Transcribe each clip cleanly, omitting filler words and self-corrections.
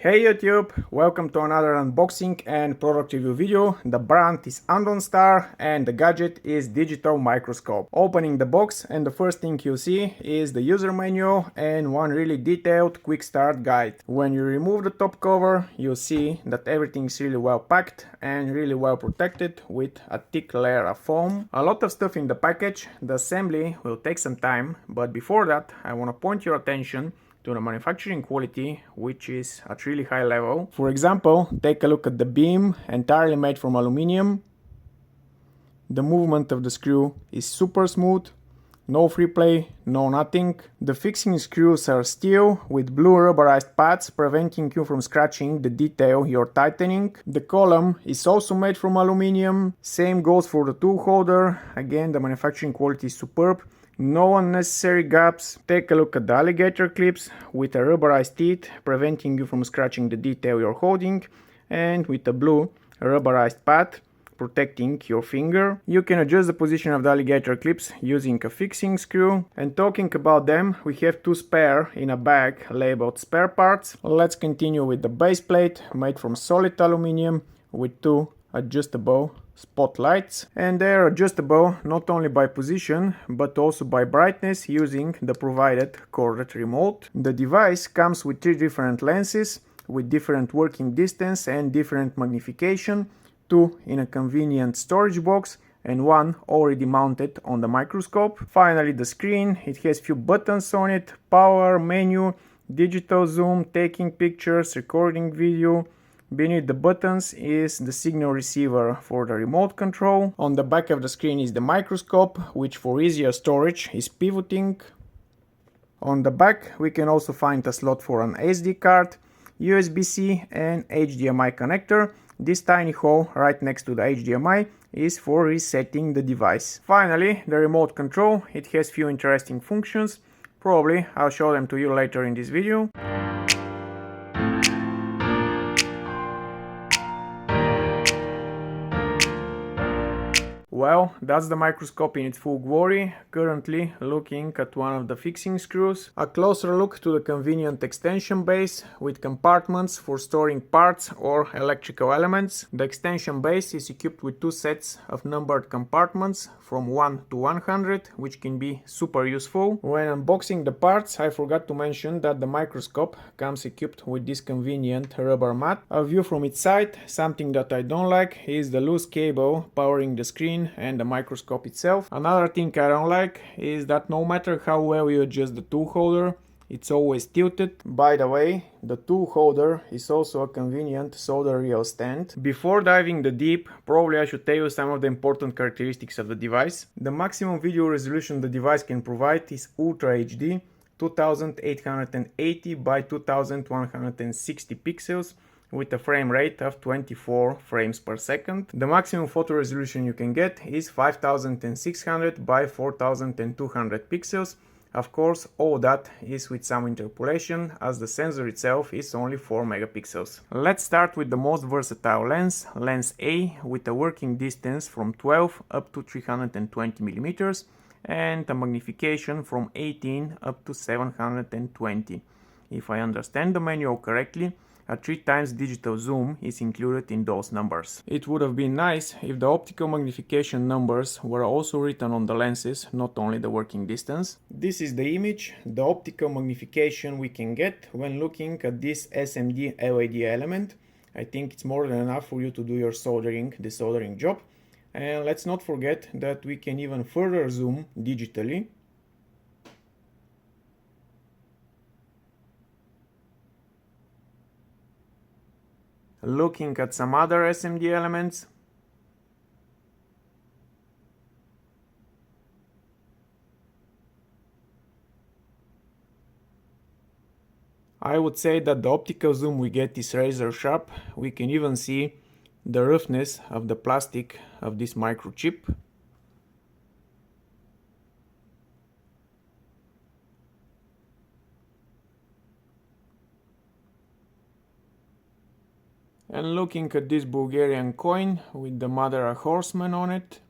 Hey YouTube, welcome to another unboxing and product review video. The brand is Andonstar and the gadget is digital microscope. Opening the box and the first thing you see is the user menu and one really detailed quick start guide. When you remove the top cover, you see that everything is really well packed and really well protected with a thick layer of foam. A lot of stuff in the package. The assembly will take some time, but before that I want to point your attention to the manufacturing quality, which is at really high level. For example, take a look at the beam, entirely made from aluminum. The movement of the screw is super smooth, no free play, no nothing. The fixing screws are steel with blue rubberized pads preventing you from scratching the detail you're tightening. The column is also made from aluminum. Same goes for the tool holder. Again, the manufacturing quality is superb. No unnecessary gaps. Take a look at the alligator clips with a rubberized teeth preventing you from scratching the detail you're holding, and with a blue rubberized pad protecting your finger. You can adjust the position of the alligator clips using a fixing screw. And talking about them, we have two spare in a bag labeled spare parts. Let's continue with the base plate made from solid aluminum with two adjustable spotlights, and they are adjustable not only by position but also by brightness using the provided corded remote. The device comes with three different lenses with different working distance and different magnification, two in a convenient storage box and one already mounted on the microscope. Finally, the screen, it has few buttons on it: power, menu, digital zoom, taking pictures, recording video. Beneath the buttons is the signal receiver for the remote control. On the back of the screen is the microscope, which for easier storage is pivoting. On the back we can also find a slot for an SD card, USB-C and HDMI connector. This tiny hole right next to the HDMI is for resetting the device. Finally, the remote control. It has few interesting functions. Probably I'll show them to you later in this video. Well, that's the microscope in its full glory. Currently looking at one of the fixing screws. A closer look to the convenient extension base with compartments for storing parts or electrical elements. The extension base is equipped with two sets of numbered compartments from 1 to 100, which can be super useful. When unboxing the parts, I forgot to mention that the microscope comes equipped with this convenient rubber mat. A view from its side. Something that I don't like is the loose cable powering the screen and the microscope itself. Another thing I don't like is that no matter how well you adjust the tool holder, it's always tilted. By the way, the tool holder is also a convenient solder reel stand. Before diving the deep, probably I should tell you some of the important characteristics of the device. The maximum video resolution the device can provide is Ultra HD, 2880 by 2160 pixels, with a frame rate of 24 frames per second. The maximum photo resolution you can get is 5600 by 4200 pixels. Of course, all that is with some interpolation, as the sensor itself is only 4 megapixels. Let's start with the most versatile lens, lens A, with a working distance from 12 up to 320 millimeters and a magnification from 18 up to 720. If I understand the manual correctly, a 3x digital zoom is included in those numbers. It would have been nice if the optical magnification numbers were also written on the lenses, not only the working distance. This is the image, the optical magnification we can get when looking at this SMD LED element. I think it's more than enough for you to do your the soldering job. And let's not forget that we can even further zoom digitally. Looking at some other SMD elements. I would say that the optical zoom we get is razor sharp. We can even see the roughness of the plastic of this microchip. And looking at this Bulgarian coin with the mother a horseman on it.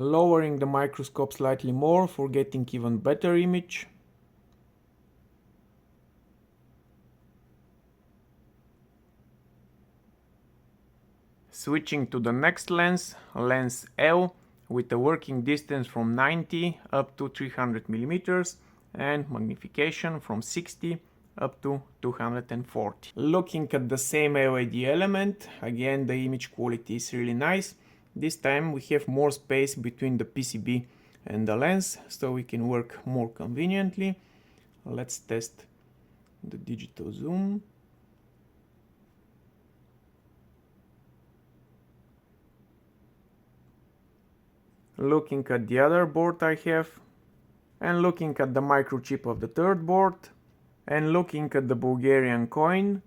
Lowering the microscope slightly more for getting even better image. Switching to the next lens, lens L, with a working distance from 90 up to 300 mm and magnification from 60 up to 240. Looking at the same LED element, again the image quality is really nice. This time we have more space between the PCB and the lens, so we can work more conveniently. Let's test the digital zoom. Looking at the other board I have, and looking at the microchip of the third board, and looking at the Bulgarian coin.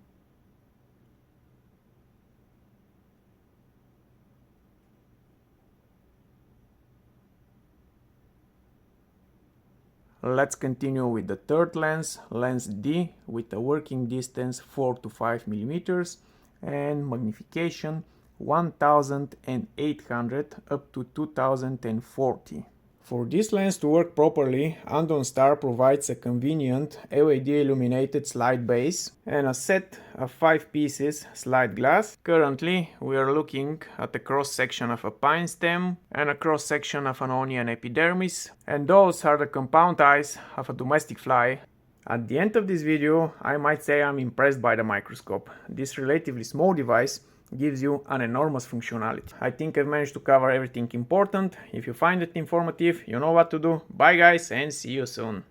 Let's continue with the third lens, lens D, with a working distance 4 to 5 mm and magnification 1800 up to 2040. For this lens to work properly, Andonstar provides a convenient LED illuminated slide base and a set of 5 pieces slide glass. Currently we are looking at a cross section of a pine stem and a cross section of an onion epidermis, and those are the compound eyes of a domestic fly. At the end of this video, I might say I'm impressed by the microscope. This relatively small device gives you an enormous functionality. I think I've managed to cover everything important. If you find it informative, you know what to do. Bye guys, and see you soon.